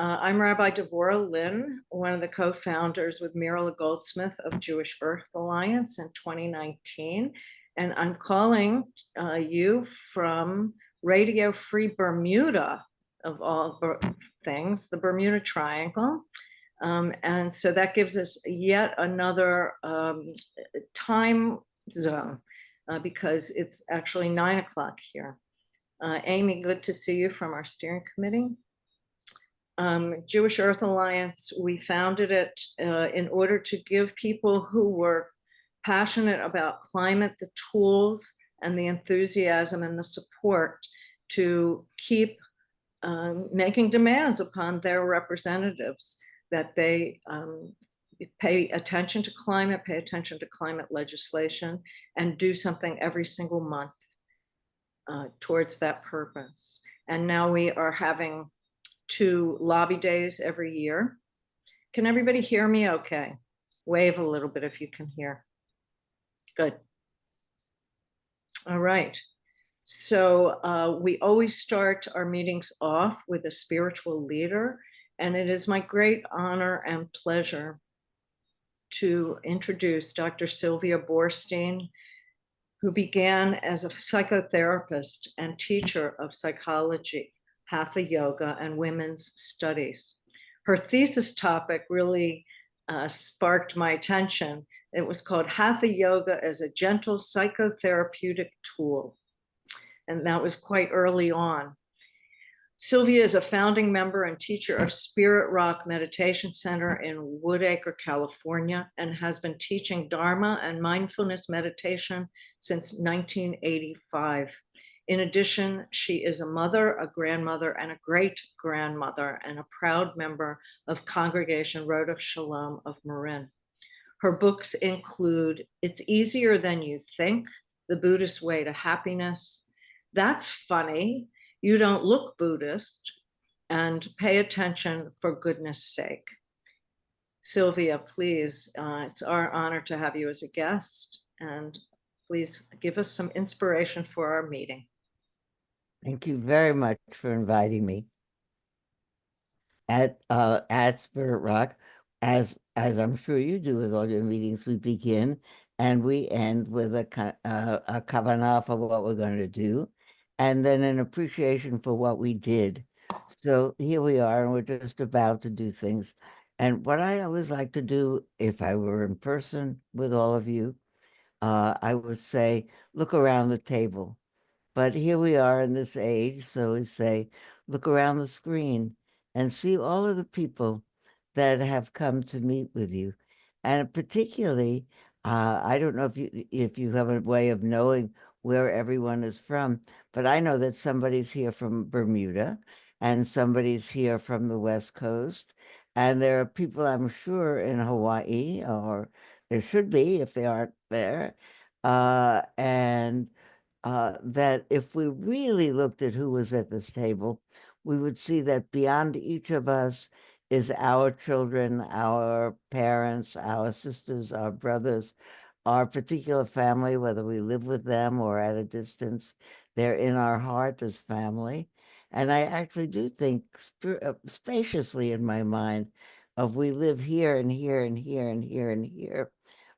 I'm Rabbi Devorah Lynn, one of the co-founders with Mira Goldsmith of Jewish Earth Alliance in 2019. And I'm calling you from Radio Free Bermuda, of all things, the Bermuda Triangle. And so that gives us yet another time zone because it's actually 9 o'clock here. Amy, good to see you from our steering committee. Jewish Earth Alliance, we founded it in order to give people who were passionate about climate the tools and the enthusiasm and the support to keep making demands upon their representatives that they pay attention to climate legislation, and do something every single month towards that purpose. And now we are having 2 lobby days every year. Can everybody hear me okay? Wave a little bit if you can hear. Good. All right. So we always start our meetings off with a spiritual leader, and it is my great honor and pleasure to introduce Dr. Sylvia Boorstein, who began as a psychotherapist and teacher of psychology, Hatha Yoga, and women's studies. Her thesis topic really sparked my attention. It was called Hatha Yoga as a Gentle Psychotherapeutic Tool. And that was quite early on. Sylvia is a founding member and teacher of Spirit Rock Meditation Center in Woodacre, California, and has been teaching Dharma and mindfulness meditation since 1985. In addition, she is a mother, a grandmother, and a great-grandmother, and a proud member of Congregation Road of Shalom of Marin. Her books include It's Easier Than You Think, The Buddhist Way to Happiness, That's Funny, You Don't Look Buddhist, and Pay Attention for Goodness Sake. Sylvia, please, it's our honor to have you as a guest, and please give us some inspiration for our meeting. Thank you very much for inviting me. At Spirit Rock, as I'm sure you do with all your meetings, we begin and we end with a kavanah for what we're going to do, and then an appreciation for what we did. So here we are, and we're just about to do things. And what I always like to do, if I were in person with all of you, I would say, look around the table. But here we are in this age, so we say, look around the screen and see all of the people that have come to meet with you. And particularly, I don't know if you have a way of knowing where everyone is from, but I know that somebody's here from Bermuda and somebody's here from the West Coast. And there are people, I'm sure, in Hawaii, or there should be if they aren't there. That if we really looked at who was at this table, we would see that beyond each of us is our children, our parents, our sisters, our brothers, our particular family, whether we live with them or at a distance. They're in our heart as family. And I actually do think spaciously in my mind of we live here and here and here and here and here.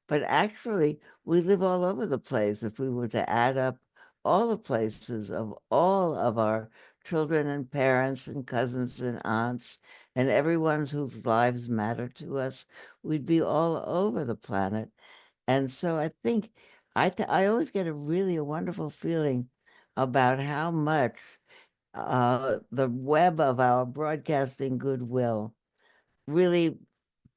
But actually, we live all over the place. If we were to add up all the places of all of our children and parents and cousins and aunts and everyone whose lives matter to us, we'd be all over the planet. And so I think I always get a wonderful feeling about how much the web of our broadcasting goodwill really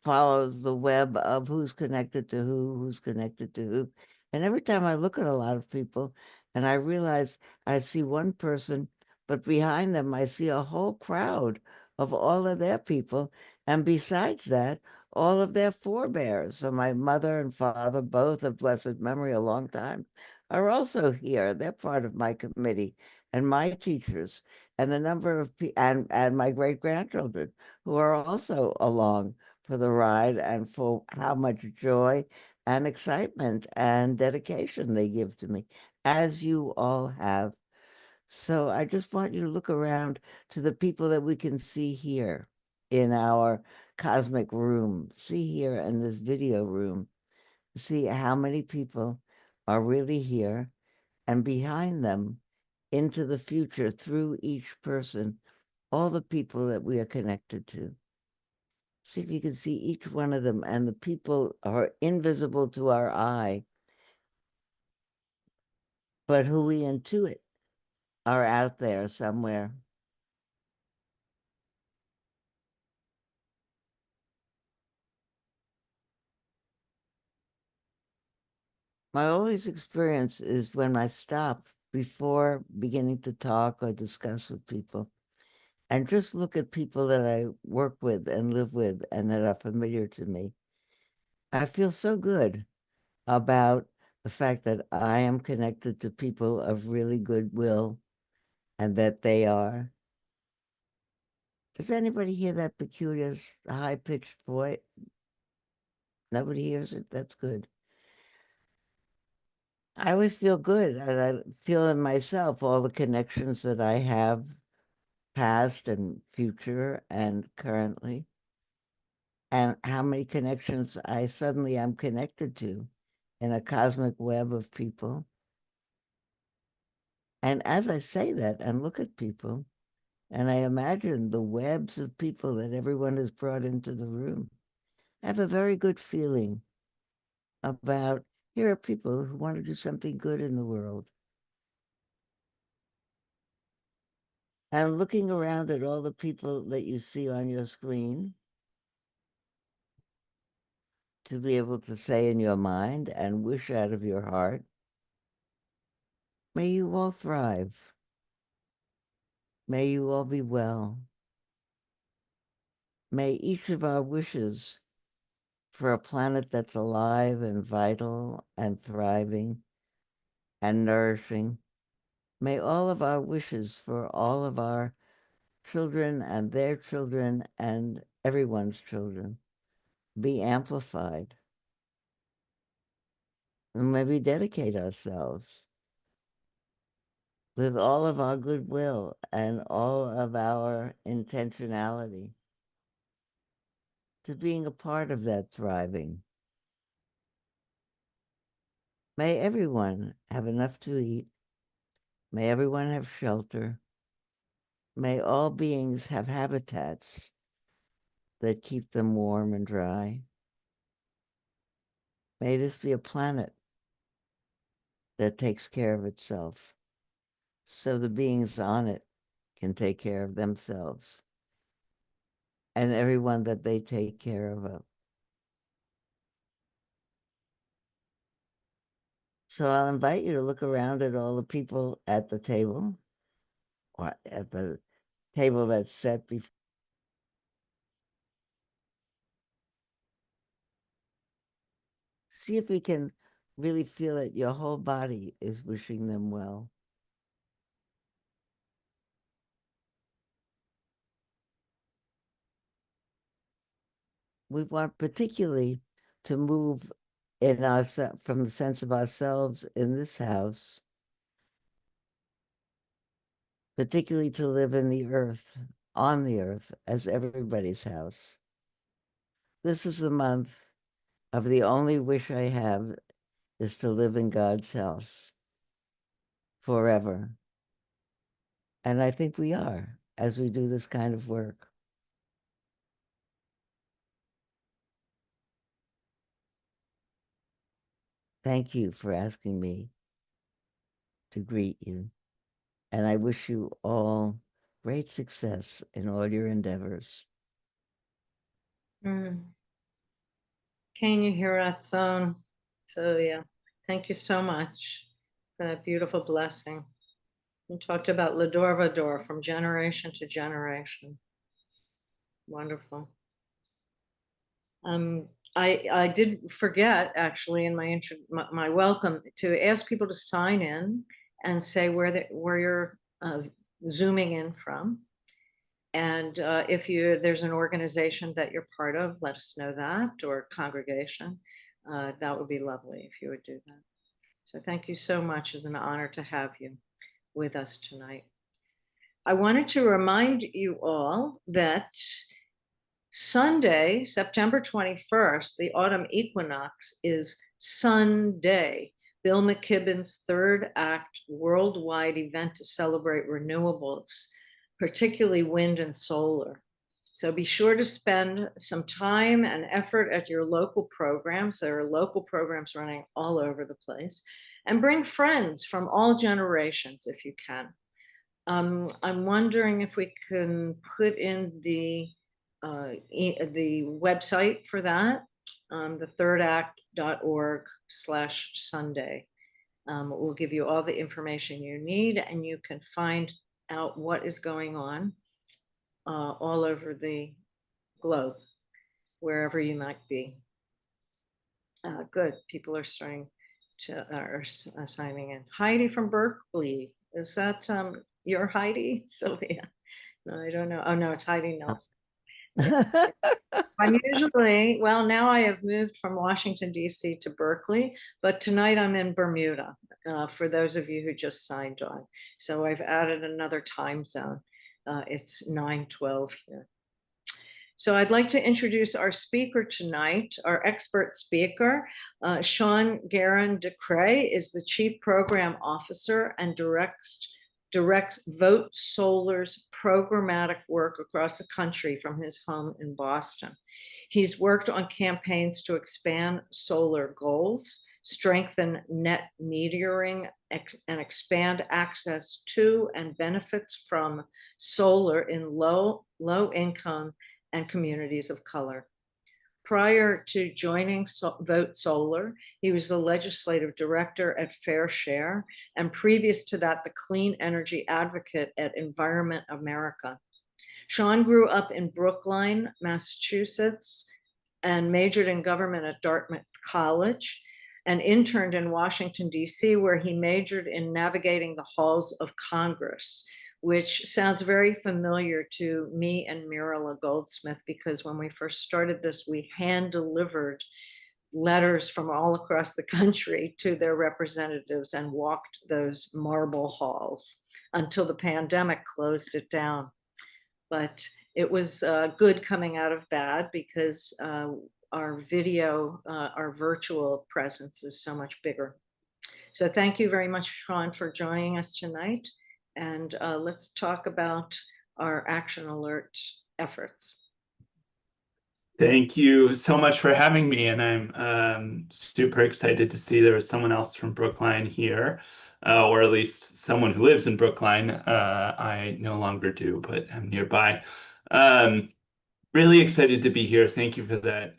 follows the web of who's connected to who's connected to who. And every time I look at a lot of people and I realize I see one person, but behind them I see a whole crowd of all of their people. And besides that, all of their forebears. So my mother and father, both of blessed memory a long time, are also here. They're part of my committee and my teachers, and the number of and my great-grandchildren who are also along for the ride, and for how much joy and excitement and dedication they give to me, as you all have. So I just want you to look around to the people that we can see here. in our cosmic room. See here in this video room, see how many people are really here, and behind them into the future through each person, all the people that we are connected to. See if you can see each one of them, and the people are invisible to our eye, but who we intuit are out there somewhere. My always experience is when I stop before beginning to talk or discuss with people and just look at people that I work with and live with and that are familiar to me. I feel so good about the fact that I am connected to people of really goodwill and that they are. Does anybody hear that peculiar high-pitched voice? Nobody hears it? That's good. I always feel good, and I feel in myself all the connections that I have, past and future and currently, and how many connections I suddenly am connected to in a cosmic web of people. And as I say that and look at people, and I imagine the webs of people that everyone has brought into the room, I have a very good feeling about here are people who want to do something good in the world. And looking around at all the people that you see on your screen, to be able to say in your mind and wish out of your heart, may you all thrive. May you all be well. May each of our wishes for a planet that's alive and vital and thriving and nourishing, may all of our wishes for all of our children and their children and everyone's children be amplified. And may we dedicate ourselves with all of our goodwill and all of our intentionality to being a part of that thriving. May everyone have enough to eat. May everyone have shelter. May all beings have habitats that keep them warm and dry. May this be a planet that takes care of itself, so the beings on it can take care of themselves and everyone that they take care of. So I'll invite you to look around at all the people at the table, or at the table that's set before. See if we can really feel it. Your whole body is wishing them well. We want particularly to move in us from the sense of ourselves in this house, particularly to live in the earth, on the earth, as everybody's house. This is the month of the only wish I have is to live in God's house forever. And I think we are as we do this kind of work. Thank you for asking me to greet you. And I wish you all great success in all your endeavors. Mm. Can you hear that song? So yeah, thank you so much for that beautiful blessing. You talked about Ladorvador from generation to generation. Wonderful. Um, I did forget actually in my welcome to ask people to sign in and say where you're zooming in from. And if there's an organization that you're part of, let us know that, or congregation. That would be lovely if you would do that. So thank you so much. It's an honor to have you with us tonight. I wanted to remind you all that Sunday, September 21st, the autumn equinox, is Sunday, Bill McKibben's third act worldwide event to celebrate renewables, particularly wind and solar. So be sure to spend some time and effort at your local programs. There are local programs running all over the place, and bring friends from all generations if you can. I'm wondering if we can put in the website for that, thethirdAct.org/Sunday. It will give you all the information you need, and you can find out what is going on all over the globe, wherever you might be. Good. People are starting to signing in. Heidi from Berkeley. Is that your Heidi, Sylvia? No, I don't know. Oh no, it's Heidi Nelson. Yeah. I'm usually, well, now I have moved from Washington, D.C. to Berkeley, but tonight I'm in Bermuda, for those of you who just signed on. So I've added another time zone. It's 9:12 here. So I'd like to introduce our speaker tonight, our expert speaker. Sean Garren Decray is the Chief Program Officer and directs Vote Solar's programmatic work across the country from his home in Boston. He's worked on campaigns to expand solar goals, strengthen net metering, and expand access to and benefits from solar in low income and communities of color. Prior to joining Vote Solar, he was the legislative director at Fair Share, and previous to that, the clean energy advocate at Environment America. Sean grew up in Brookline, Massachusetts, and majored in government at Dartmouth College, and interned in Washington, D.C., where he majored in navigating the halls of Congress, which sounds very familiar to me and Mirala Goldsmith, because when we first started this, we hand delivered letters from all across the country to their representatives and walked those marble halls until the pandemic closed it down. But it was good coming out of bad, because our video, our virtual presence is so much bigger. So thank you very much, Sean, for joining us tonight. And let's talk about our Action Alert efforts. Thank you so much for having me, and I'm super excited to see there was someone else from Brookline here, or at least someone who lives in Brookline. I no longer do, but I'm nearby. Really excited to be here. Thank you for that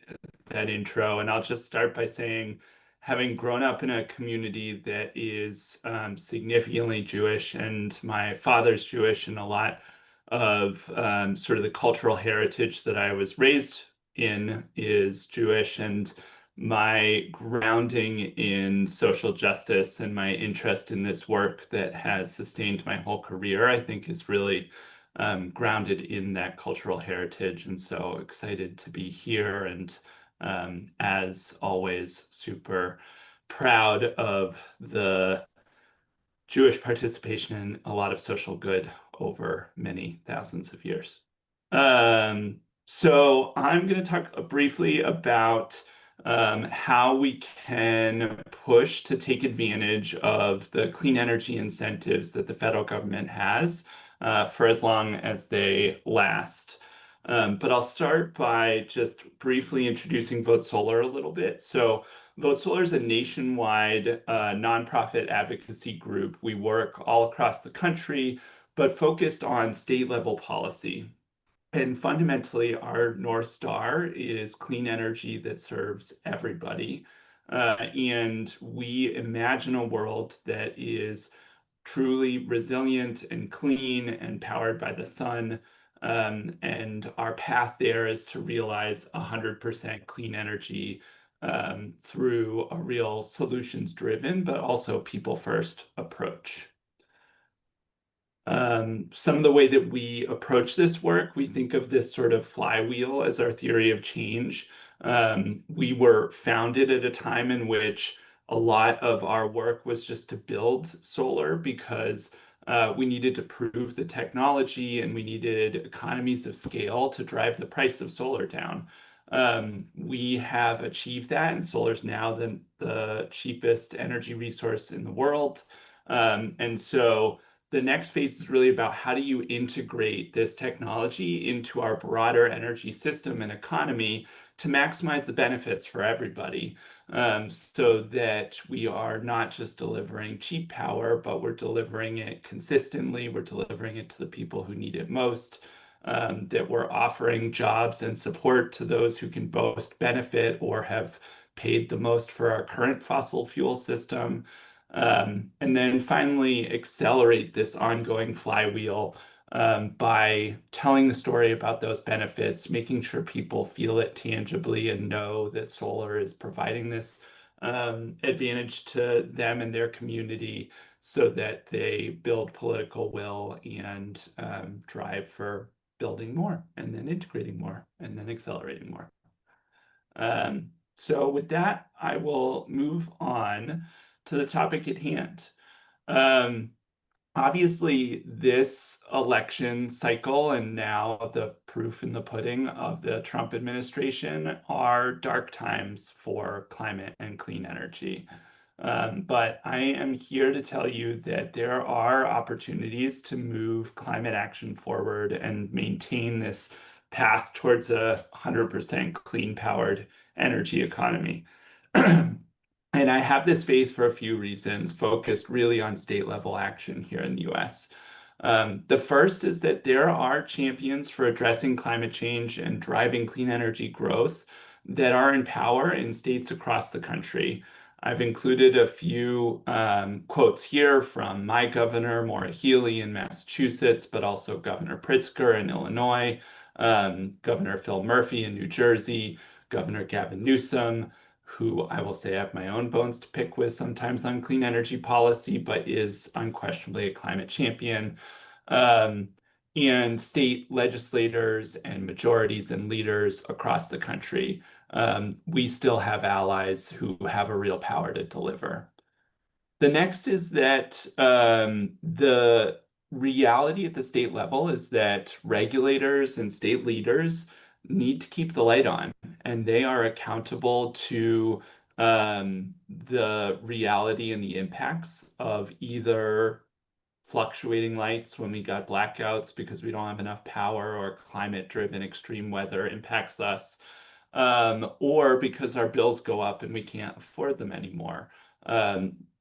intro, and I'll just start by saying, having grown up in a community that is significantly Jewish, and my father's Jewish, and a lot of sort of the cultural heritage that I was raised in is Jewish, and my grounding in social justice and my interest in this work that has sustained my whole career, I think, is really grounded in that cultural heritage. And so excited to be here, and as always, super proud of the Jewish participation in a lot of social good over many thousands of years. So I'm going to talk briefly about how we can push to take advantage of the clean energy incentives that the federal government has for as long as they last. But I'll start by just briefly introducing Vote Solar a little bit. So Vote Solar is a nationwide nonprofit advocacy group. We work all across the country, but focused on state level policy. And fundamentally, our North Star is clean energy that serves everybody. And we imagine a world that is truly resilient and clean and powered by the sun. And our path there is to realize 100% clean energy through a real solutions-driven, but also people-first approach. Some of the way that we approach this work, we think of this sort of flywheel as our theory of change. We were founded at a time in which a lot of our work was just to build solar, because We needed to prove the technology, and we needed economies of scale to drive the price of solar down. We have achieved that, and solar is now the cheapest energy resource in the world. And so the next phase is really about how do you integrate this technology into our broader energy system and economy to maximize the benefits for everybody, so that we are not just delivering cheap power, but we're delivering it consistently, we're delivering it to the people who need it most, that we're offering jobs and support to those who can most benefit or have paid the most for our current fossil fuel system. And then finally, accelerate this ongoing flywheel by telling the story about those benefits, making sure people feel it tangibly and know that solar is providing this advantage to them and their community so that they build political will and drive for building more and then integrating more and then accelerating more. So with that, I will move on to the topic at hand. Obviously, this election cycle and now the proof in the pudding of the Trump administration are dark times for climate and clean energy. But I am here to tell you that there are opportunities to move climate action forward and maintain this path towards a 100% clean powered energy economy. And I have this faith for a few reasons, focused really on state level action here in the US. The first is that there are champions for addressing climate change and driving clean energy growth that are in power in states across the country. I've included a few quotes here from my governor, Maura Healey in Massachusetts, but also Governor Pritzker in Illinois, Governor Phil Murphy in New Jersey, Governor Gavin Newsom, who I will say I have my own bones to pick with sometimes on clean energy policy, but is unquestionably a climate champion. And state legislators and majorities and leaders across the country. We still have allies who have a real power to deliver. The next is that the reality at the state level is that regulators and state leaders need to keep the light on, and they are accountable to the reality and the impacts of either fluctuating lights when we got blackouts because we don't have enough power, or climate-driven extreme weather impacts us, or because our bills go up and we can't afford them anymore.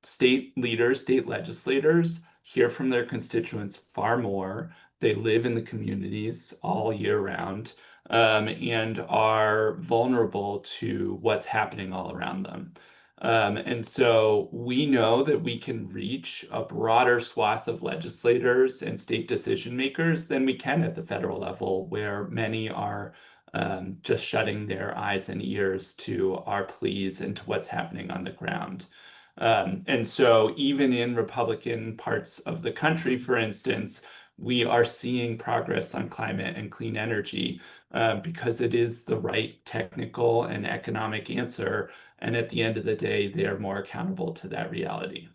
State leaders, state legislators hear from their constituents far more. They live in the communities all year round, and are vulnerable to what's happening all around them. And so we know that we can reach a broader swath of legislators and state decision makers than we can at the federal level, where many are just shutting their eyes and ears to our pleas and to what's happening on the ground. And so even in Republican parts of the country, for instance, we are seeing progress on climate and clean energy because it is the right technical and economic answer. And at the end of the day, they are more accountable to that reality.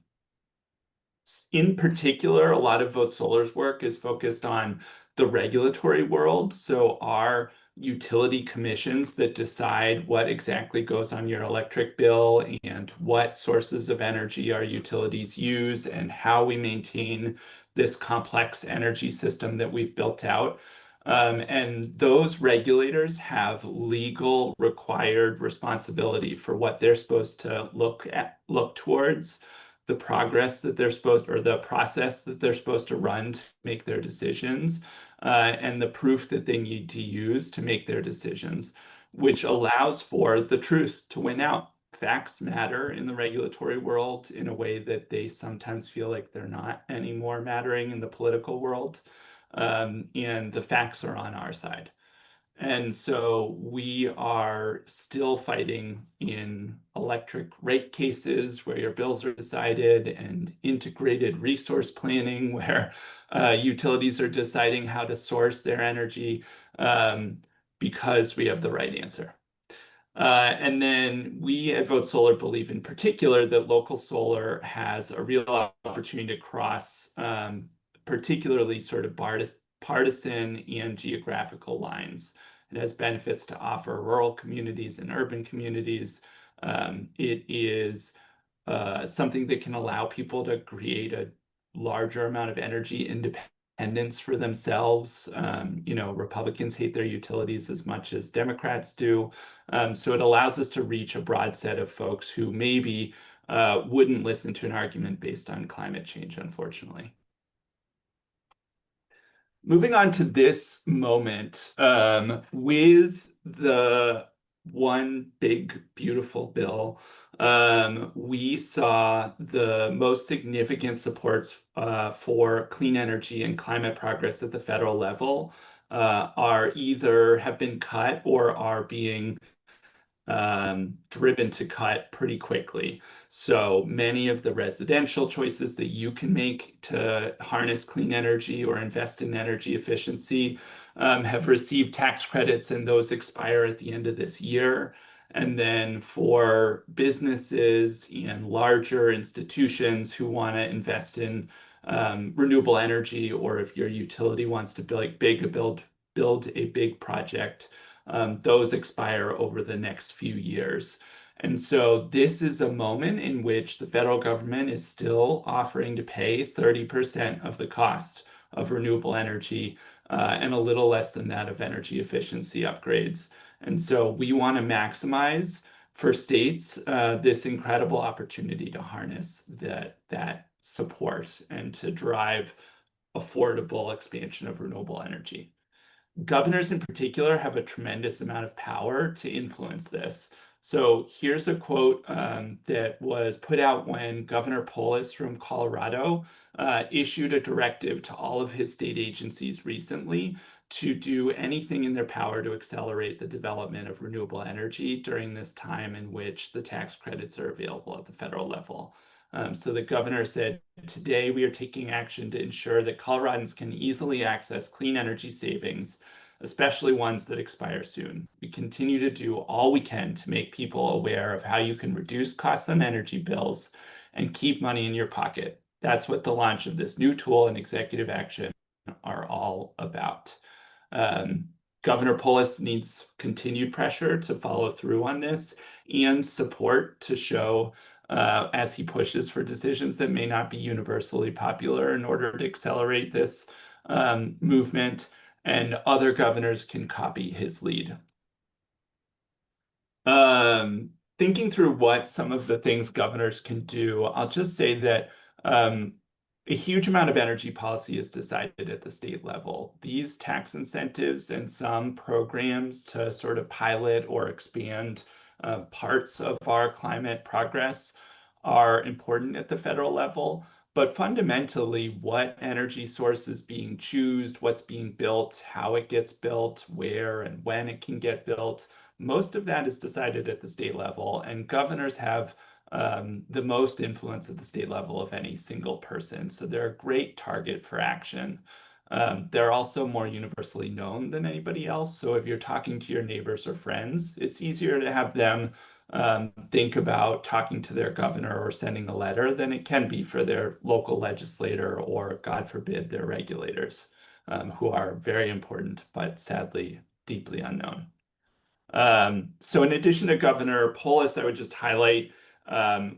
In particular, a lot of Vote Solar's work is focused on the regulatory world. So our utility commissions that decide what exactly goes on your electric bill and what sources of energy our utilities use and how we maintain this complex energy system that we've built out. And those regulators have legal required responsibility for what they're supposed to look towards, the progress that they're supposed, or the process that they're supposed to run to make their decisions, and the proof that they need to use to make their decisions, which allows for the truth to win out. Facts matter in the regulatory world in a way that they sometimes feel like they're not anymore mattering in the political world. And the facts are on our side. And so we are still fighting in electric rate cases where your bills are decided, and integrated resource planning where utilities are deciding how to source their energy, because we have the right answer. And then we at Vote Solar believe in particular that local solar has a real opportunity to cross particularly sort of partisan and geographical lines. It has benefits to offer rural communities and urban communities. It is something that can allow people to create a larger amount of energy independence for themselves. Republicans hate their utilities as much as Democrats do. So it allows us to reach a broad set of folks who maybe wouldn't listen to an argument based on climate change, unfortunately. Moving on to this moment, with the one big beautiful bill, we saw the most significant supports for clean energy and climate progress at the federal level are either have been cut or are being driven to cut pretty quickly. So many of the residential choices that you can make to harness clean energy or invest in energy efficiency have received tax credits, and those expire at the end of this year. And then for businesses and larger institutions who want to invest in renewable energy, or if your utility wants to build a big project, those expire over the next few years. And so this is a moment in which the federal government is still offering to pay 30% of the cost of renewable energy and a little less than that of energy efficiency upgrades. And so we want to maximize for states this incredible opportunity to harness that support and to drive affordable expansion of renewable energy. Governors in particular have a tremendous amount of power to influence this. So here's a quote that was put out when Governor Polis from Colorado issued a directive to all of his state agencies recently to do anything in their power to accelerate the development of renewable energy during this time in which the tax credits are available at the federal level. So the governor said, "Today we are taking action to ensure that Coloradans can easily access clean energy savings, especially ones that expire soon. We continue to do all we can to make people aware of how you can reduce costs on energy bills and keep money in your pocket. That's what the launch of this new tool and executive action are all about." Governor Polis needs continued pressure to follow through on this and support to show as he pushes for decisions that may not be universally popular in order to accelerate this movement, and other governors can copy his lead. Thinking through what some of the things governors can do, I'll just say that a huge amount of energy policy is decided at the state level. These tax incentives and some programs to sort of pilot or expand parts of our climate progress are important at the federal level. But fundamentally, what energy source is being chosen, what's being built, how it gets built, where and when it can get built, most of that is decided at the state level, and governors have the most influence at the state level of any single person. So they're a great target for action. They're also more universally known than anybody else. So if you're talking to your neighbors or friends, it's easier to have them think about talking to their governor or sending a letter than it can be for their local legislator or, God forbid, their regulators, who are very important, but sadly, deeply unknown. So in addition to Governor Polis, I would just highlight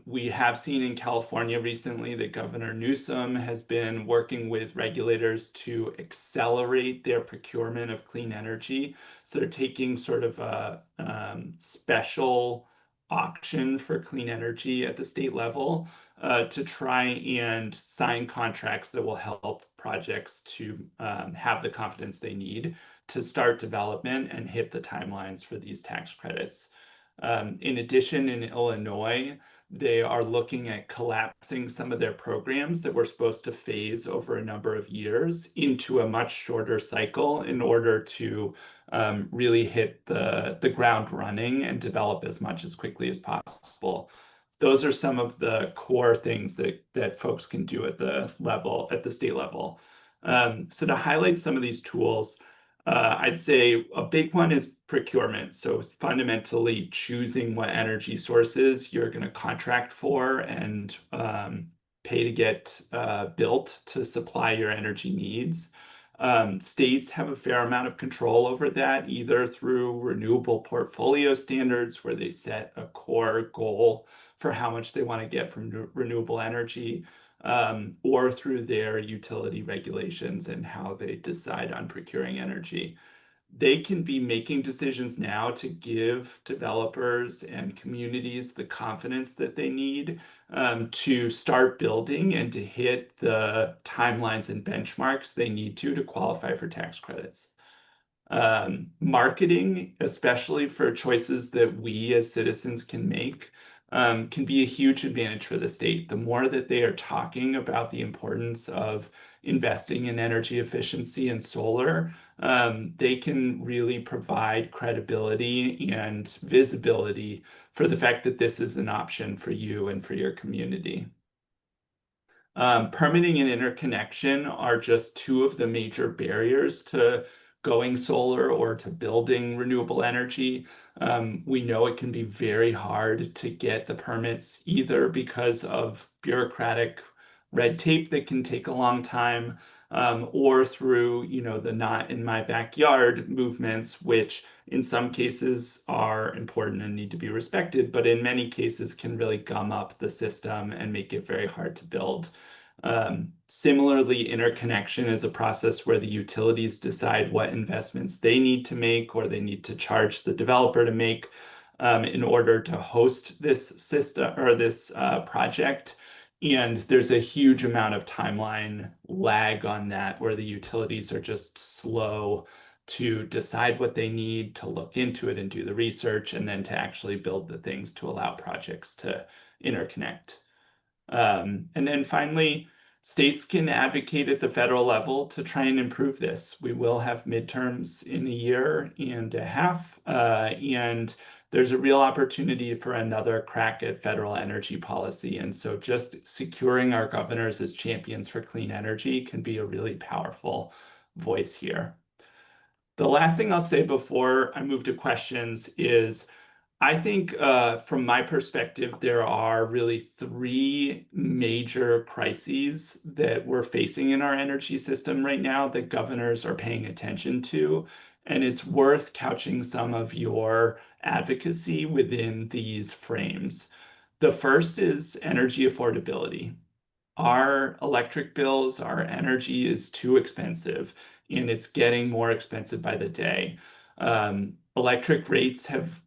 we have seen in California recently that Governor Newsom has been working with regulators to accelerate their procurement of clean energy. So they're taking sort of a special auction for clean energy at the state level to try and sign contracts that will help projects to have the confidence they need to start development and hit the timelines for these tax credits. In addition, in Illinois, they are looking at collapsing some of their programs that were supposed to phase over a number of years into a much shorter cycle in order to really hit the ground running and develop as much as quickly as possible. Those are some of the core things that folks can do at the state level. So to highlight some of these tools, I'd say a big one is procurement. So fundamentally choosing what energy sources you're going to contract for and pay to get built to supply your energy needs. States have a fair amount of control over that, either through renewable portfolio standards, where they set a core goal for how much they want to get from renewable energy, or through their utility regulations and how they decide on procuring energy. They can be making decisions now to give developers and communities the confidence that they need to start building and to hit the timelines and benchmarks they need to qualify for tax credits. Marketing, especially for choices that we as citizens can make, can be a huge advantage for the state. The more that they are talking about the importance of investing in energy efficiency and solar, they can really provide credibility and visibility for the fact that this is an option for you and for your community. Permitting and interconnection are just two of the major barriers to going solar or to building renewable energy. We know it can be very hard to get the permits, either because of bureaucratic red tape that can take a long time, or through, the not in my backyard movements, which in some cases are important and need to be respected, but in many cases can really gum up the system and make it very hard to build. Similarly, interconnection is a process where the utilities decide what investments they need to make, or they need to charge the developer to make, in order to host this system or this project. And there's a huge amount of timeline lag on that, where the utilities are just slow to decide what they need, to look into it and do the research, and then to actually build the things to allow projects to interconnect. And then finally, states can advocate at the federal level to try and improve this. We will have midterms in a year and a half, and there's a real opportunity for another crack at federal energy policy. And so just securing our governors as champions for clean energy can be a really powerful voice here. The last thing I'll say before I move to questions is, I think from my perspective, there are really three major crises that we're facing in our energy system right now that governors are paying attention to. And it's worth couching some of your advocacy within these frames. The first is energy affordability. Our electric bills, our energy is too expensive, and it's getting more expensive by the day. Electric rates have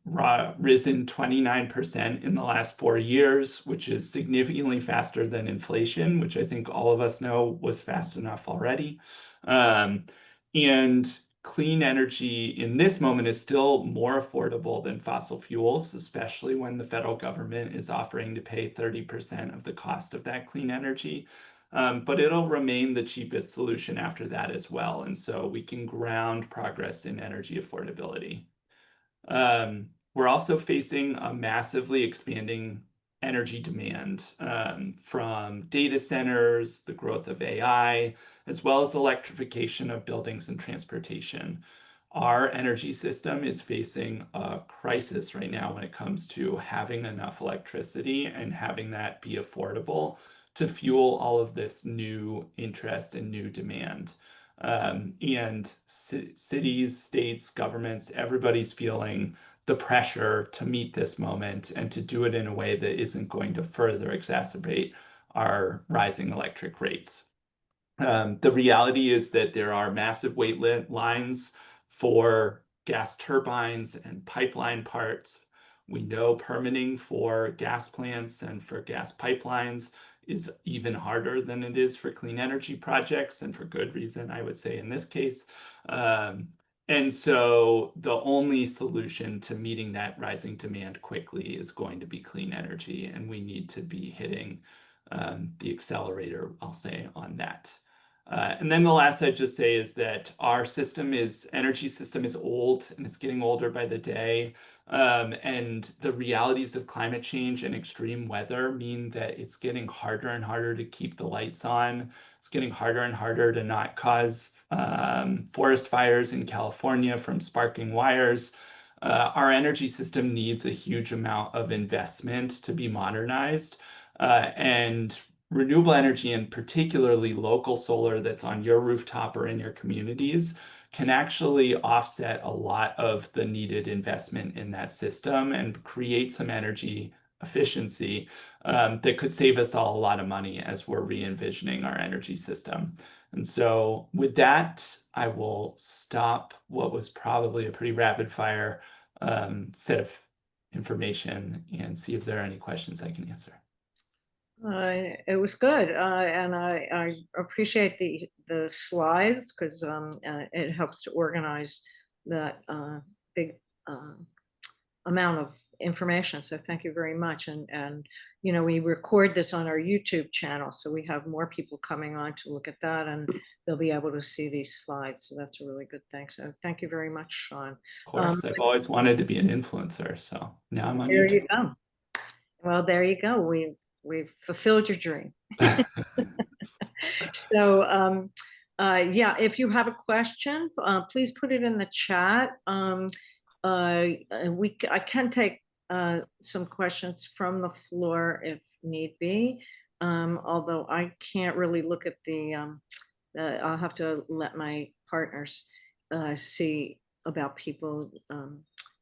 risen 29% in the last 4 years, which is significantly faster than inflation, which I think all of us know was fast enough already. And clean energy in this moment is still more affordable than fossil fuels, especially when the federal government is offering to pay 30% of the cost of that clean energy. But it'll remain the cheapest solution after that as well. And so we can ground progress in energy affordability. We're also facing a massively expanding energy demand from data centers, the growth of AI, as well as electrification of buildings and transportation. Our energy system is facing a crisis right now when it comes to having enough electricity and having that be affordable to fuel all of this new interest and new demand. And cities, states, governments, everybody's feeling the pressure to meet this moment and to do it in a way that isn't going to further exacerbate our rising electric rates. The reality is that there are massive wait lines for gas turbines and pipeline parts. We know permitting for gas plants and for gas pipelines is even harder than it is for clean energy projects, and for good reason, I would say, in this case. And so the only solution to meeting that rising demand quickly is going to be clean energy, and we need to be hitting the accelerator, I'll say, on that. And then the last I'd just say is that our energy system is old, and it's getting older by the day. And the realities of climate change and extreme weather mean that it's getting harder and harder to keep the lights on. It's getting harder and harder to not cause forest fires in California from sparking wires. Our energy system needs a huge amount of investment to be modernized. And renewable energy, and particularly local solar that's on your rooftop or in your communities, can actually offset a lot of the needed investment in that system and create some energy efficiency that could save us all a lot of money as we're re-envisioning our energy system. And so with that, I will stop what was probably a pretty rapid fire set of information and see if there are any questions I can answer. It was good, and I appreciate the slides because it helps to organize that big amount of information. So thank you very much. And you know, we record this on our YouTube channel, so we have more people coming on to look at that, and they'll be able to see these slides. So that's a really good thing. So thank you very much, Sean. Of course, I've always wanted to be an influencer, so now I'm on YouTube. There you go. Well, there you go. We've fulfilled your dream. So yeah, if you have a question, please put it in the chat. I can take some questions from the floor if need be, although I can't really look at I'll have to let my partners see about people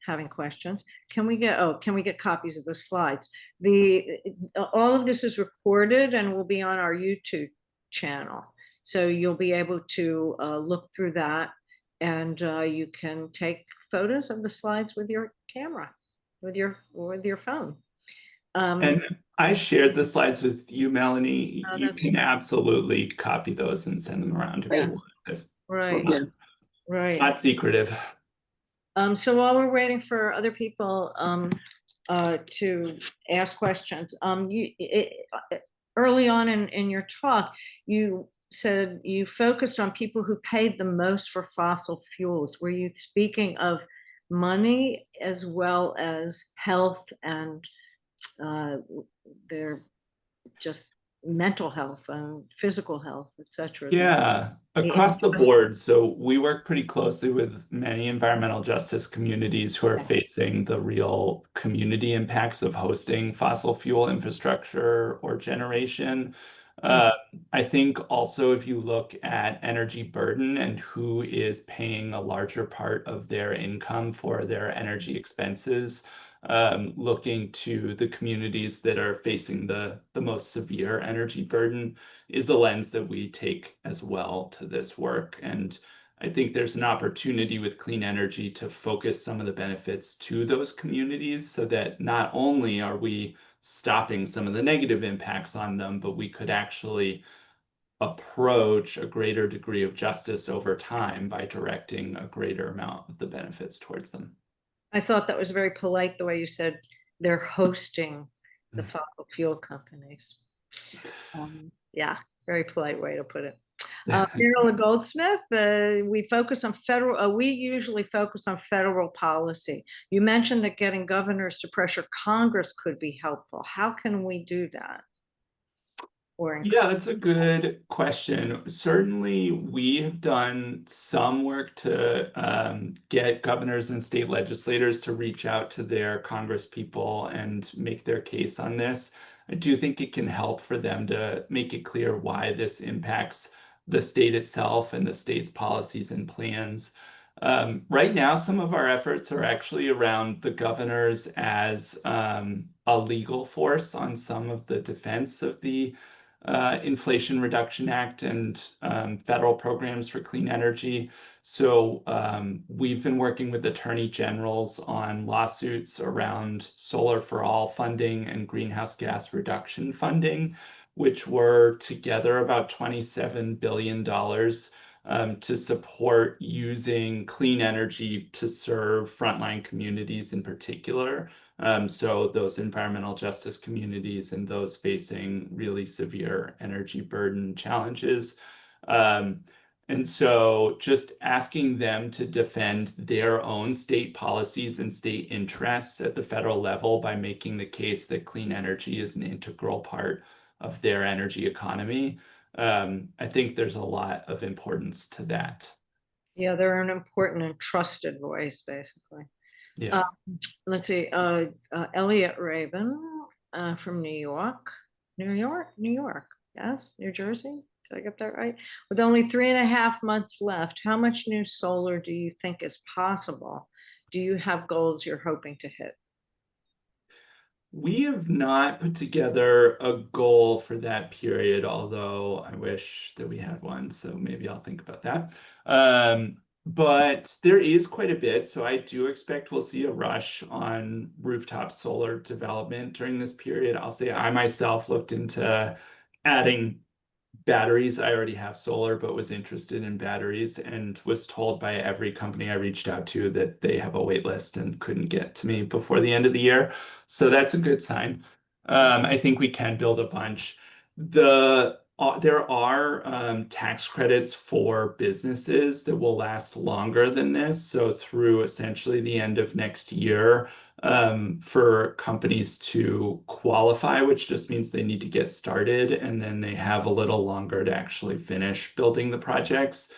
having questions. Can we get copies of the slides? All of this is recorded and will be on our YouTube channel. So you'll be able to look through that, and you can take photos of the slides with your camera, with your phone. And I shared the slides with you, Melanie. You that's can absolutely copy those and send them around if you want. right. Okay. Right. Not secretive. So while we're waiting for other people to ask questions, early on in your talk, you said you focused on people who paid the most for fossil fuels. Were you speaking of money as well as health and their just mental health and physical health, etc.? Yeah, across the board. So we work pretty closely with many environmental justice communities who are facing the real community impacts of hosting fossil fuel infrastructure or generation. I think also if you look at energy burden and who is paying a larger part of their income for their energy expenses, looking to the communities that are facing the most severe energy burden is a lens that we take as well to this work. And I think there's an opportunity with clean energy to focus some of the benefits to those communities so that not only are we stopping some of the negative impacts on them, but we could actually approach a greater degree of justice over time by directing a greater amount of the benefits towards them. I thought that was very polite the way you said they're hosting the fossil fuel companies. Yeah, very polite way to put it. Marilyn Goldsmith, we usually focus on federal policy. You mentioned that getting governors to pressure Congress could be helpful. How can we do that? Yeah, that's a good question. Certainly, we have done some work to get governors and state legislators to reach out to their Congress people and make their case on this. I do think it can help for them to make it clear why this impacts the state itself and the state's policies and plans. Right now, some of our efforts are actually around the governors as a legal force on some of the defense of the Inflation Reduction Act and federal programs for clean energy. So we've been working with attorney generals on lawsuits around solar for all funding and greenhouse gas reduction funding, which were together about $27 billion to support using clean energy to serve frontline communities in particular. So those environmental justice communities and those facing really severe energy burden challenges. And so just asking them to defend their own state policies and state interests at the federal level by making the case that clean energy is an integral part of their energy economy. I think there's a lot of importance to that. Yeah, they're an important and trusted voice, basically. Yeah. Let's see, Elliot Rabin from New York. Yes, New Jersey? Did I get that right? With only 3.5 months left, how much new solar do you think is possible? Do you have goals you're hoping to hit? We have not put together a goal for that period, although I wish that we had one, so maybe I'll think about that. But there is quite a bit, so I do expect we'll see a rush on rooftop solar development during this period. I'll say I myself looked into adding batteries. I already have solar, but was interested in batteries and was told by every company I reached out to that they have a wait list and couldn't get to me before the end of the year. So that's a good sign. I think we can build a bunch. There are tax credits for businesses that will last longer than this. So through essentially the end of next year, for companies to qualify, which just means they need to get started and then they have a little longer to actually finish building the projects.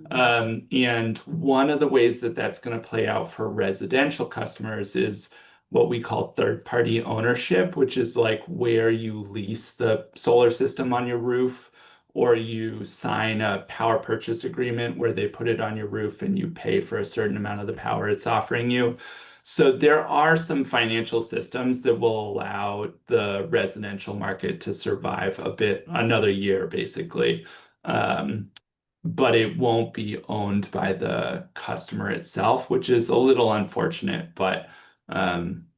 And one of the ways that that's going to play out for residential customers is what we call third-party ownership, which is like where you lease the solar system on your roof, or you sign a power purchase agreement where they put it on your roof and you pay for a certain amount of the power it's offering you. So there are some financial systems that will allow the residential market to survive a bit, another year, basically. But it won't be owned by the customer itself, which is a little unfortunate, but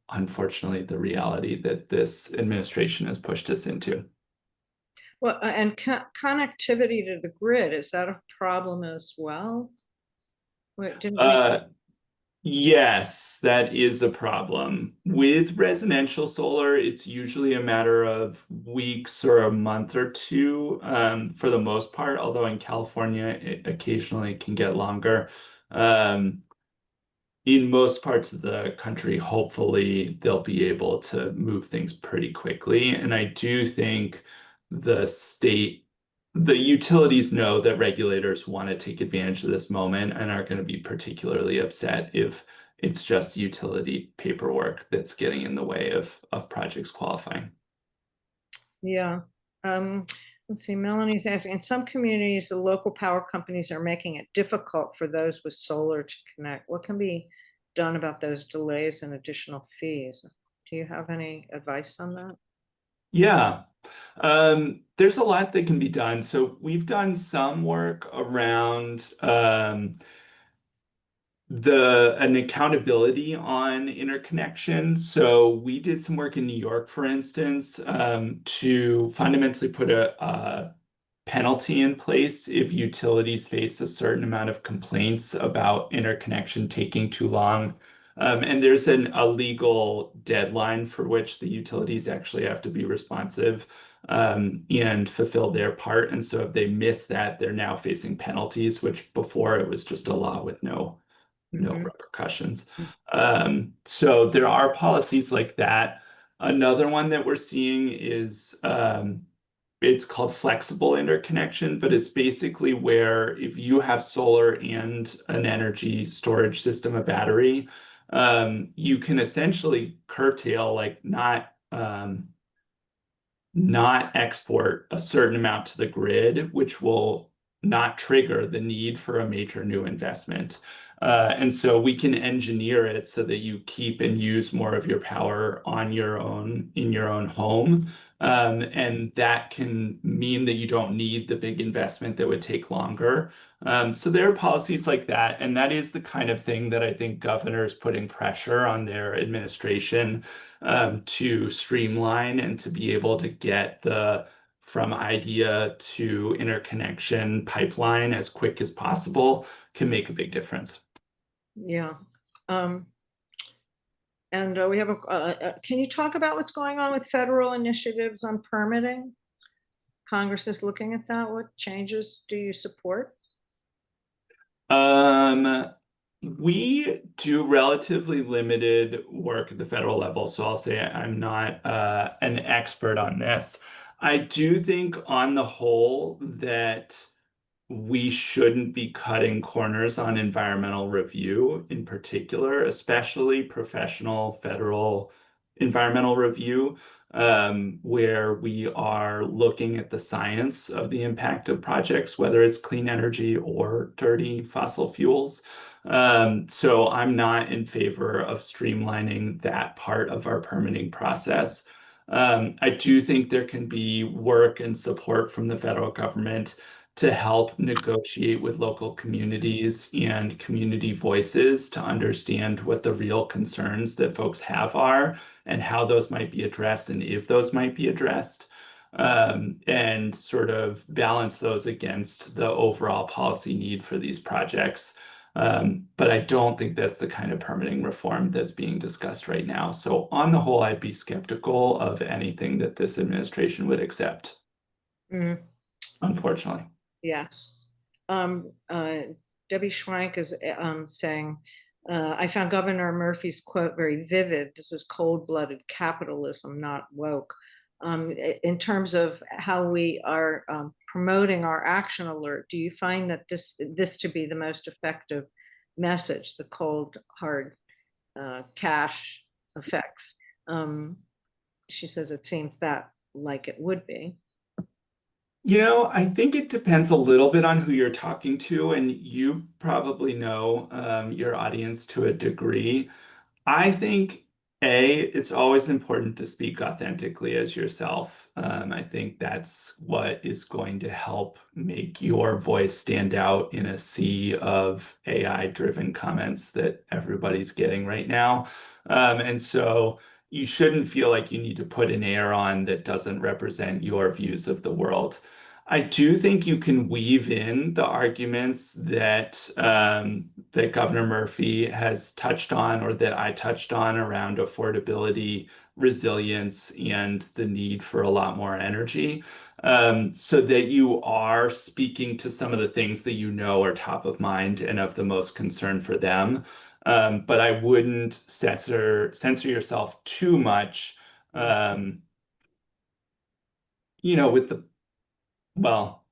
unfortunately, the reality that this administration has pushed us into. Well, and connectivity to the grid, is that a problem as well? Didn't we? Yes, that is a problem. With residential solar, it's usually a matter of weeks or a month or two, for the most part, although in California, it occasionally can get longer. Um, in most parts of the country, hopefully they'll be able to move things pretty quickly. And I do think the state, the utilities know that regulators want to take advantage of this moment and are going to be particularly upset if it's just utility paperwork that's getting in the way of projects qualifying. Yeah. Let's see, Melanie's asking, in some communities, the local power companies are making it difficult for those with solar to connect. What can be done about those delays and additional fees? Do you have any advice on that? Yeah. There's a lot that can be done. So we've done some work around an accountability on interconnection. So we did some work in New York, for instance, to fundamentally put a penalty in place if utilities face a certain amount of complaints about interconnection taking too long. And there's a legal deadline for which the utilities actually have to be responsive and fulfill their part. And so if they miss that, they're now facing penalties, which before it was just a law with no Mhm. repercussions. So there are policies like that. Another one that we're seeing is it's called flexible interconnection, but it's basically where if you have solar and an energy storage system, a battery, you can essentially curtail, like not export a certain amount to the grid, which will not trigger the need for a major new investment. And so we can engineer it so that you keep and use more of your power on your own in your own home. And that can mean that you don't need the big investment that would take longer. So there are policies like that. And that is the kind of thing that I think governors putting pressure on their administration to streamline and to be able to get the from idea to interconnection pipeline as quick as possible can make a big difference. Yeah. And we have can you talk about what's going on with federal initiatives on permitting? Congress is looking at that. What changes do you support? We do relatively limited work at the federal level, so I'll say I'm not an expert on this. I do think on the whole that we shouldn't be cutting corners on environmental review in particular, especially professional federal environmental review, where we are looking at the science of the impact of projects, whether it's clean energy or dirty fossil fuels. So I'm not in favor of streamlining that part of our permitting process. I do think there can be work and support from the federal government to help negotiate with local communities and community voices to understand what the real concerns that folks have are and how those might be addressed and if those might be addressed, and sort of balance those against the overall policy need for these projects. But I don't think that's the kind of permitting reform that's being discussed right now. So on the whole, I'd be skeptical of anything that this administration would accept, unfortunately. Yes. Debbie Schwank is saying, I found Governor Murphy's quote very vivid. This is cold-blooded capitalism, not woke. In terms of how we are promoting our action alert, do you find that this to be the most effective message, the cold, hard cash effects? She says it seems that like it would be. I think it depends a little bit on who you're talking to, and you probably know your audience to a degree. I think, it's always important to speak authentically as yourself. I think that's what is going to help make your voice stand out in a sea of AI-driven comments that everybody's getting right now. And so you shouldn't feel like you need to put an air on that doesn't represent your views of the world. I do think you can weave in the arguments that that Governor Murphy has touched on, or that I touched on, around affordability, resilience, and the need for a lot more energy, so that you are speaking to some of the things that you know are top of mind and of the most concern for them. But I wouldn't censor yourself too much, with the, well,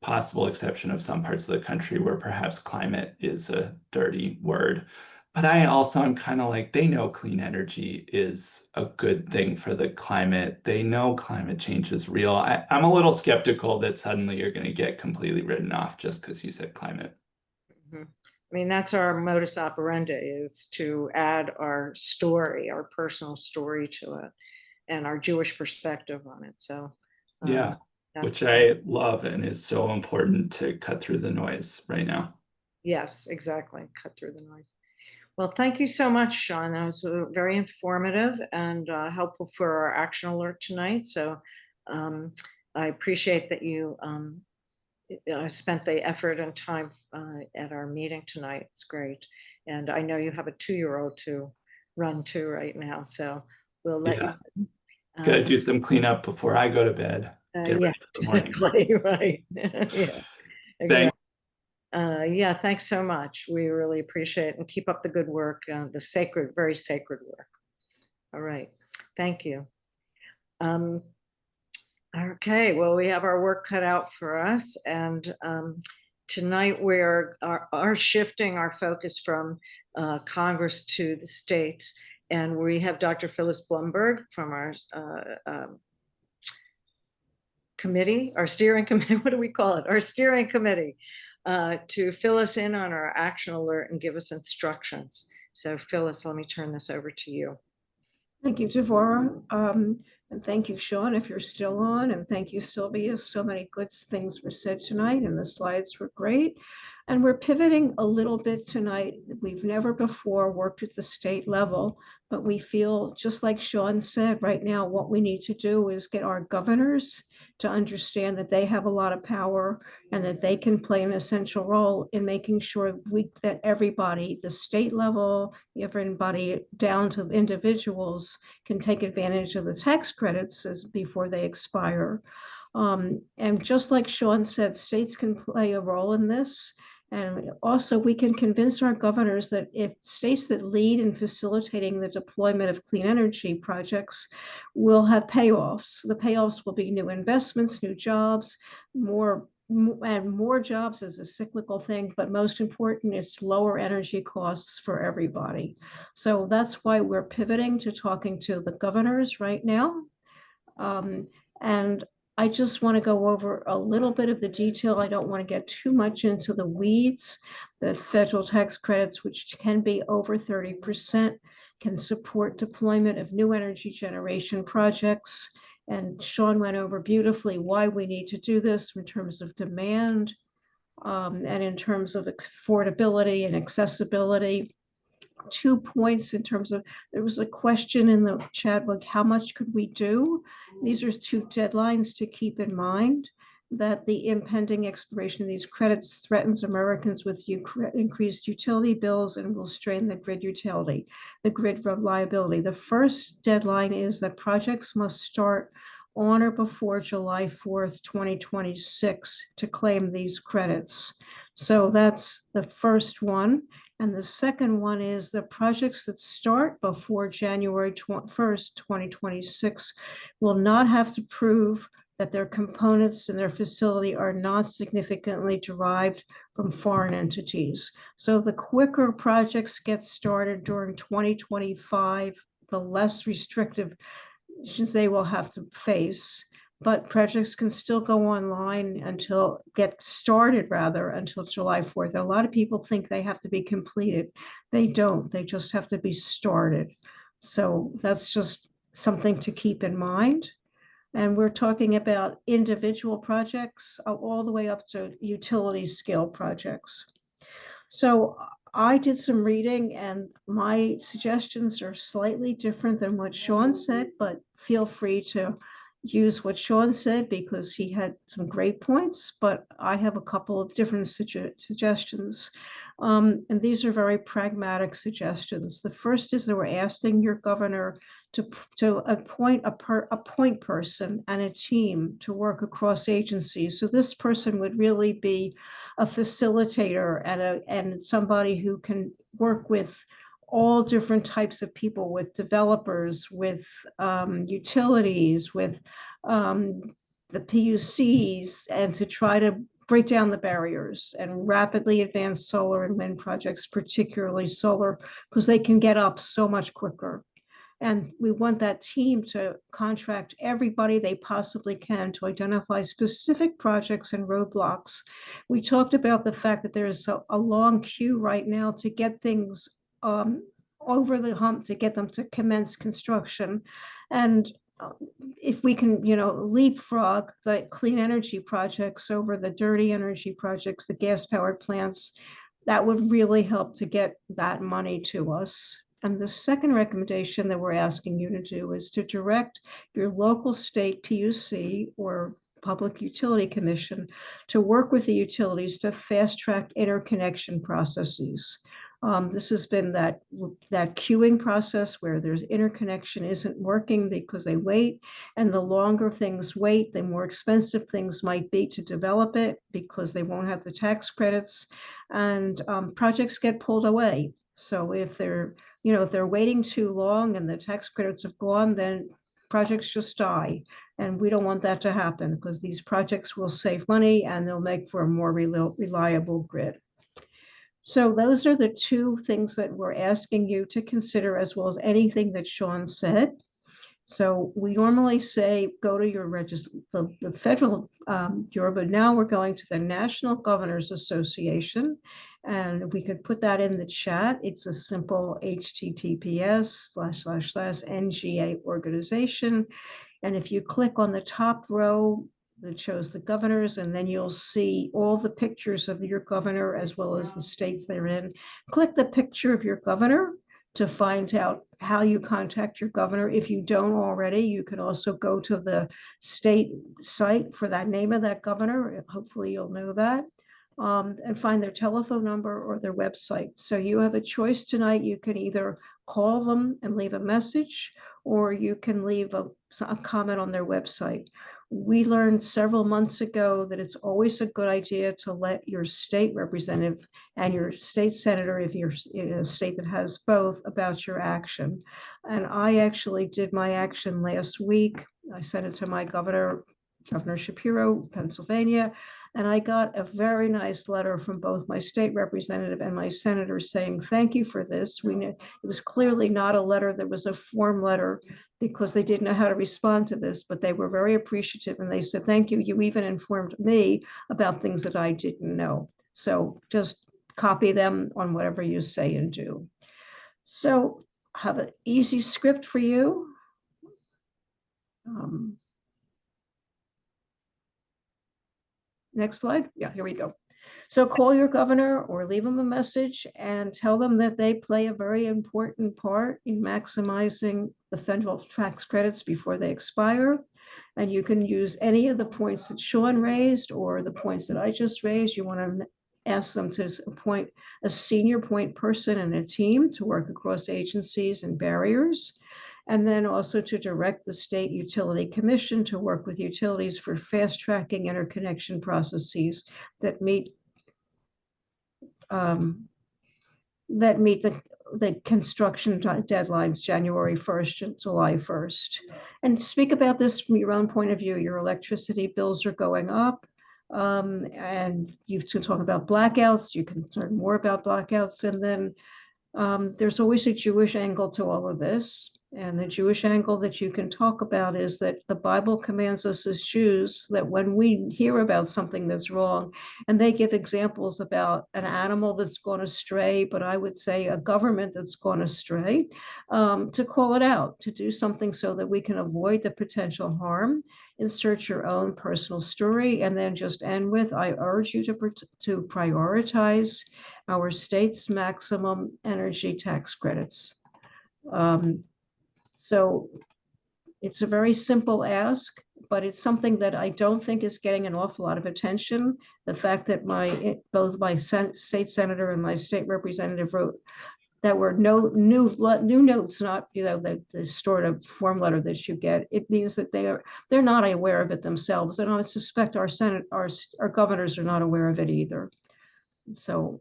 possible exception of some parts of the country where perhaps climate is a dirty word. But I also am kind of like, they know clean energy is a good thing for the climate. They know climate change is real. I'm a little skeptical that suddenly you're going to get completely written off just because you said climate. I mean, that's our modus operandi, is to add our story, our personal story to it, and our Jewish perspective on it. So Yeah, which I love and is so important to cut through the noise right now. Yes, exactly. Cut through the noise. Well, thank you so much, Sean. That was very informative and helpful for our action alert tonight. So I appreciate that you spent the effort and time at our meeting tonight. It's great. And I know you have a 2-year-old to run to right now. So we'll let you. Gotta do some cleanup before I go to bed. Get Yeah, ready for the morning. exactly. Right. Yeah, exactly. Yeah, thanks so much. We really appreciate it, and keep up the good work, the sacred, very sacred work. All right, thank you. Okay, well, we have our work cut out for us, and tonight we are shifting our focus from Congress to the states, and we have Dr. Phyllis Blumberg from our committee, our steering committee. What do we call it? Our steering committee. To fill us in on our action alert and give us instructions. So Phyllis, let me turn this over to you. Thank you, Devorah. And thank you, Sean, if you're still on. And thank you, Sylvia. So many good things were said tonight, and the slides were great. And we're pivoting a little bit tonight. We've never before worked at the state level, but we feel, just like Sean said, right now, what we need to do is get our governors to understand that they have a lot of power and that they can play an essential role in making sure that everybody, the state level, everybody down to individuals, can take advantage of the tax credits before they expire. And just like Sean said, states can play a role in this. And also we can convince our governors that if states that lead in facilitating the deployment of clean energy projects will have payoffs. The payoffs will be new investments, new jobs, more and more jobs is a cyclical thing, but most important, it's lower energy costs for everybody. So that's why we're pivoting to talking to the governors right now. And I just want to go over a little bit of the detail. I don't want to get too much into the weeds. The federal tax credits, which can be over 30%, can support deployment of new energy generation projects. And Sean went over beautifully why we need to do this in terms of demand, and in terms of affordability and accessibility. 2 points in terms of, there was a question in the chat, like how much could we do? These are 2 deadlines to keep in mind, that the impending expiration of these credits threatens Americans with increased utility bills and will strain the grid reliability. The first deadline is that projects must start on or before July 4th, 2026 to claim these credits. So that's the first one. And the second one is the projects that start before January 1st, 2026 will not have to prove that their components in their facility are not significantly derived from foreign entities. So the quicker projects get started during 2025, the less restrictive they will have to face. But projects can still go online get started until July 4th. A lot of people think they have to be completed. They don't, they just have to be started. So that's just something to keep in mind. And we're talking about individual projects all the way up to utility scale projects. So I did some reading and my suggestions are slightly different than what Sean said, but feel free to use what Sean said because he had some great points, but I have a couple of different suggestions. And these are very pragmatic suggestions. The first is that we're asking your governor to appoint a point person and a team to work across agencies. So this person would really be a facilitator and somebody who can work with all different types of people, with developers, with utilities, with the PUCs, and to try to break down the barriers and rapidly advance solar and wind projects, particularly solar, because they can get up so much quicker. And we want that team to contract everybody they possibly can to identify specific projects and roadblocks. We talked about the fact that there is a long queue right now to get things over the hump, to get them to commence construction. And if we can, leapfrog the clean energy projects over the dirty energy projects, the gas powered plants, that would really help to get that money to us. And the second recommendation that we're asking you to do is to direct your local state PUC or Public Utility Commission to work with the utilities to fast track interconnection processes. This has been that queuing process where there's interconnection isn't working because they wait, and the longer things wait, the more expensive things might be to develop it because they won't have the tax credits, and projects get pulled away. So if they're waiting too long and the tax credits have gone, then projects just die. And we don't want that to happen because these projects will save money and they'll make for a more reliable grid. So those are the 2 things that we're asking you to consider, as well as anything that Sean said. So we normally say go to your the federal bureau, but now we're going to the National Governors Association, and we could put that in the chat. It's a simple https://NGA organization, and if you click on the top row that shows the governors, and then you'll see all the pictures of your governor as well as the states they're in. Click the picture of your governor to find out how you contact your governor. If you don't already, you can also go to the state site for that name of that governor. Hopefully you'll know that, and find their telephone number or their website. So you have a choice tonight. You can either call them and leave a message, or you can leave a comment on their website. We learned several months ago that it's always a good idea to let your state representative and your state senator, if you're in a state that has both, about your action. And I actually did my action last week. I sent it to my governor Governor Shapiro, Pennsylvania. And I got a very nice letter from both my state representative and my senator saying, thank you for this. We knew it was clearly not a letter that was a form letter because they didn't know how to respond to this, but they were very appreciative. And they said, thank you. You even informed me about things that I didn't know. So just copy them on whatever you say and do. So I have an easy script for you. Next slide. Yeah, here we go. So call your governor or leave them a message and tell them that they play a very important part in maximizing the federal tax credits before they expire. And you can use any of the points that Sean raised or the points that I just raised. You want to ask them to appoint a senior point person and a team to work across agencies and barriers. And then also to direct the State Utility Commission to work with utilities for fast tracking interconnection processes that meet the construction deadlines, January 1st to July 1st. And speak about this from your own point of view. Your electricity bills are going up. And you can talk about blackouts. You can learn more about blackouts. And then there's always a Jewish angle to all of this. And the Jewish angle that you can talk about is that the Bible commands us as Jews that when we hear about something that's wrong, and they give examples about an animal that's gone astray, but I would say a government that's gone astray, to call it out, to do something so that we can avoid the potential harm. Insert your own personal story, and then just end with, I urge you to prioritize our state's maximum energy tax credits. So it's a very simple ask, but it's something that I don't think is getting an awful lot of attention. The fact that both my state senator and my state representative wrote that were no new notes, not the sort of form letter that you get. It means that they're not aware of it themselves, and I suspect our governors are not aware of it either. So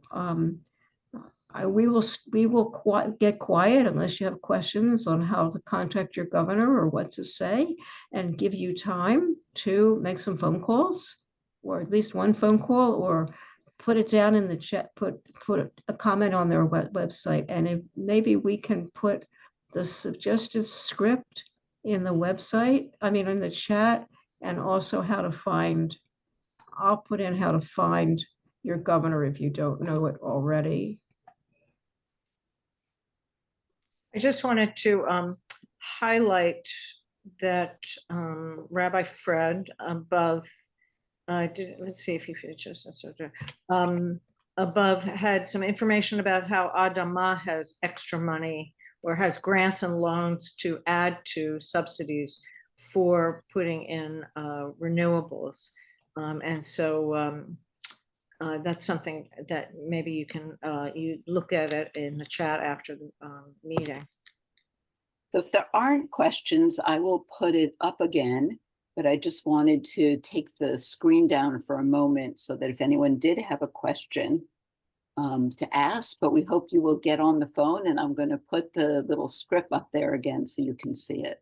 we will get quiet unless you have questions on how to contact your governor or what to say, and give you time to make some phone calls, or at least one phone call, or put it down in the chat, put a comment on their website. And maybe we can put the suggested script in the website, in the chat, and also how to find, I'll put in how to find your governor if you don't know it already. I just wanted to highlight that Rabbi Fred above, let's see if he just, above had some information about how Adama has extra money or has grants and loans to add to subsidies for putting in renewables. And so that's something that maybe you can you look at it in the chat after the meeting. So if there aren't questions, I will put it up again, but I just wanted to take the screen down for a moment so that if anyone did have a question to ask, but we hope you will get on the phone, and I'm going to put the little script up there again so you can see it.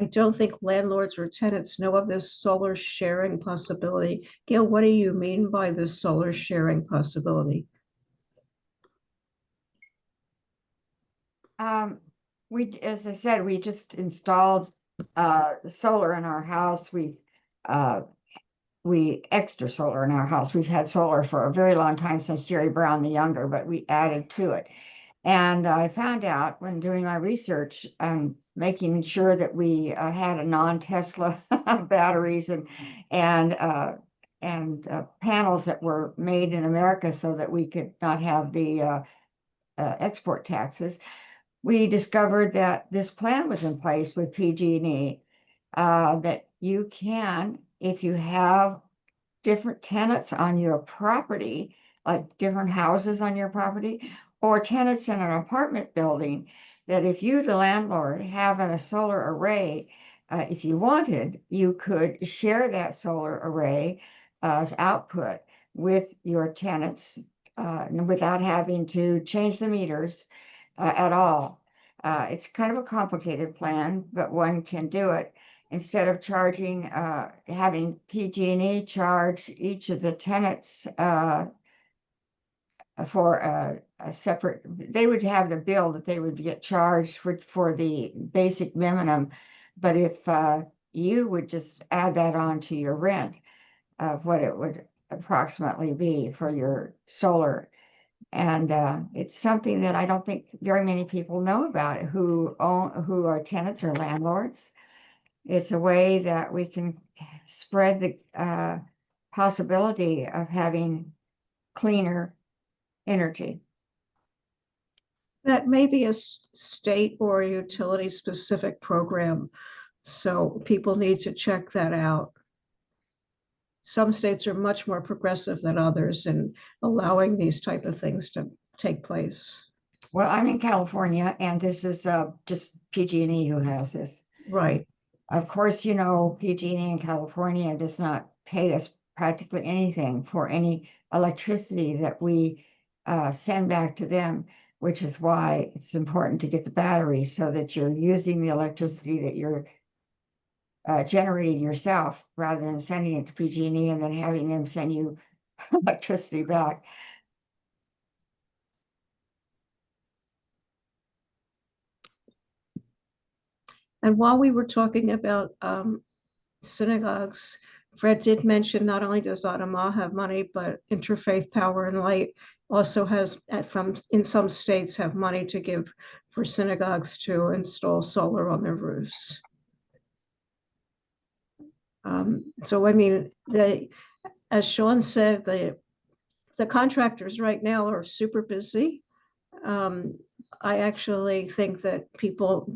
I don't think landlords or tenants know of this solar sharing possibility. Gail, what do you mean by the solar sharing possibility? As I said, we just installed solar in our house. We extra solar in our house. We've had solar for a very long time, since Jerry Brown the Younger, but we added to it. And I found out when doing my research, making sure that we had a non-Tesla batteries and panels that were made in America so that we could not have the export taxes. We discovered that this plan was in place with PG&E, that you can, if you have different tenants on your property, like different houses on your property, or tenants in an apartment building, that if you, the landlord, have a solar array, if you wanted, you could share that solar array output with your tenants without having to change the meters at all. It's kind of a complicated plan, but one can do it. Instead of charging, having PG&E charge each of the tenants for a separate, they would have the bill that they would get charged for the basic minimum. But if you would just add that on to your rent of what it would approximately be for your solar. And it's something that I don't think very many people know about who are tenants or landlords. It's a way that we can spread the possibility of having cleaner energy. That may be a state or a utility specific program, so people need to check that out. Some states are much more progressive than others in allowing these type of things to take place. Well, I'm in California, and this is just PG&E who has this. Right. Of course, you know, PG&E in California does not pay us practically anything for any electricity that we send back to them, which is why it's important to get the batteries so that you're using the electricity that you're generating yourself rather than sending it to PG&E and then having them send you electricity back. And while we were talking about synagogues, Fred did mention not only does Adamah have money, but Interfaith Power and Light also has, in some states, have money to give for synagogues to install solar on their roofs. So I mean, as Sean said, the contractors right now are super busy. I actually think that people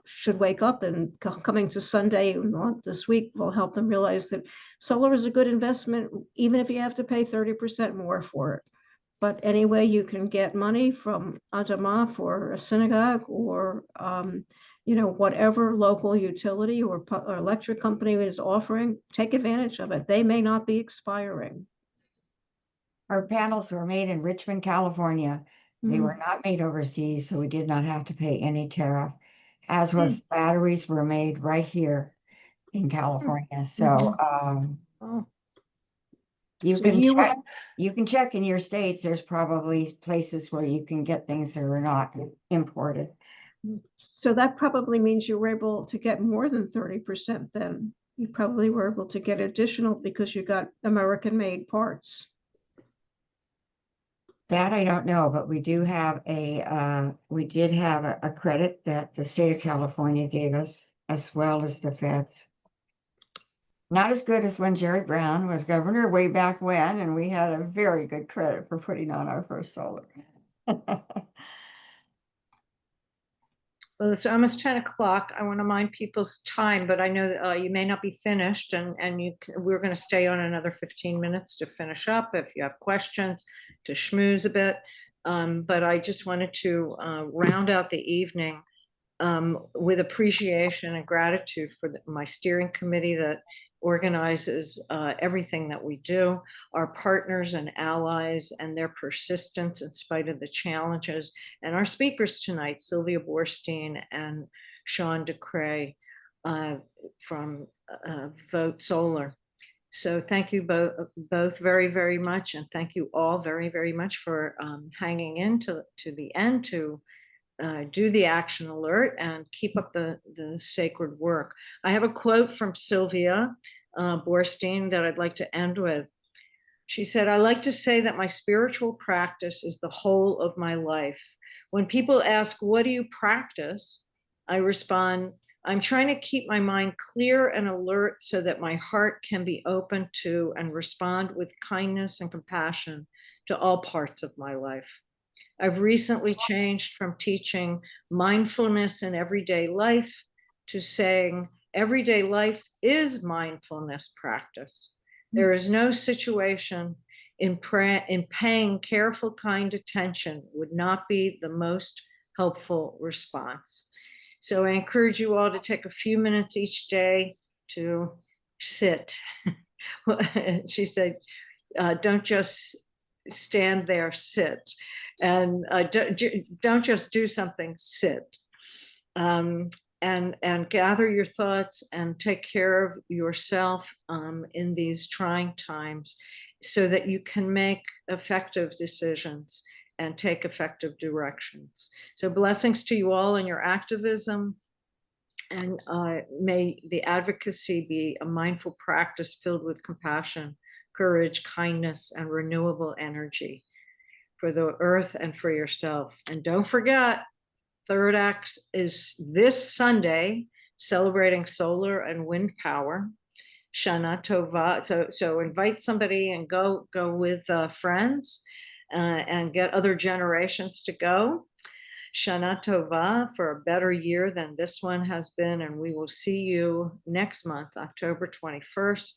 should wake up, and coming to Sunday this week will help them realize that solar is a good investment, even if you have to pay 30% more for it. But anyway, you can get money from Adamah for a synagogue, or you know, whatever local utility or electric company is offering, take advantage of it. They may not be expiring. Our panels were made in Richmond, California. They were not made overseas, so we did not have to pay any tariff, as was batteries were made right here in California. So you can check in your states. There's probably places where you can get things that are not imported. So that probably means you were able to get more than 30% then. You probably were able to get additional because you got American-made parts. That I don't know, but we do have we did have a credit that the state of California gave us, as well as the feds. Not as good as when Jerry Brown was governor way back when, and we had a very good credit for putting on our first solar. Well, it's almost 10 o'clock. I want to mind people's time, but I know that you may not be finished, and we're going to stay on another 15 minutes to finish up if you have questions, to schmooze a bit. But I just wanted to round out the evening with appreciation and gratitude for my steering committee that organizes everything that we do, our partners and allies and their persistence in spite of the challenges, and our speakers tonight, Sylvia Boorstein and Sean DeCray from Vote Solar. So thank you both very, very much, and thank you all very, very much for hanging in to the end to do the action alert and keep up the sacred work. I have a quote from Sylvia Boorstein that I'd like to end with. She said, "I like to say that my spiritual practice is the whole of my life. When people ask, what do you practice? I respond, I'm trying to keep my mind clear and alert so that my heart can be open to and respond with kindness and compassion to all parts of my life. I've recently changed from teaching mindfulness in everyday life to saying everyday life is mindfulness practice. There is no situation in paying careful, kind attention would not be the most helpful response." So I encourage you all to take a few minutes each day to sit. She said, don't just stand there, sit. And don't just do something, sit. And gather your thoughts and take care of yourself in these trying times so that you can make effective decisions and take effective directions. So blessings to you all in your activism, and may the advocacy be a mindful practice filled with compassion, courage, kindness, and renewable energy for the earth and for yourself. And don't forget, Third Act is this Sunday, celebrating solar and wind power. Shana Tova. So invite somebody and go with friends and get other generations to go. Shana Tova, for a better year than this one has been. And we will see you next month, October 21st.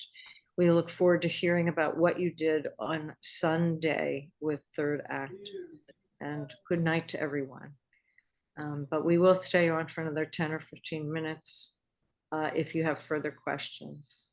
We look forward to hearing about what you did on Sunday with Third Act. And good night to everyone. But we will stay on for another 10 or 15 minutes if you have further questions.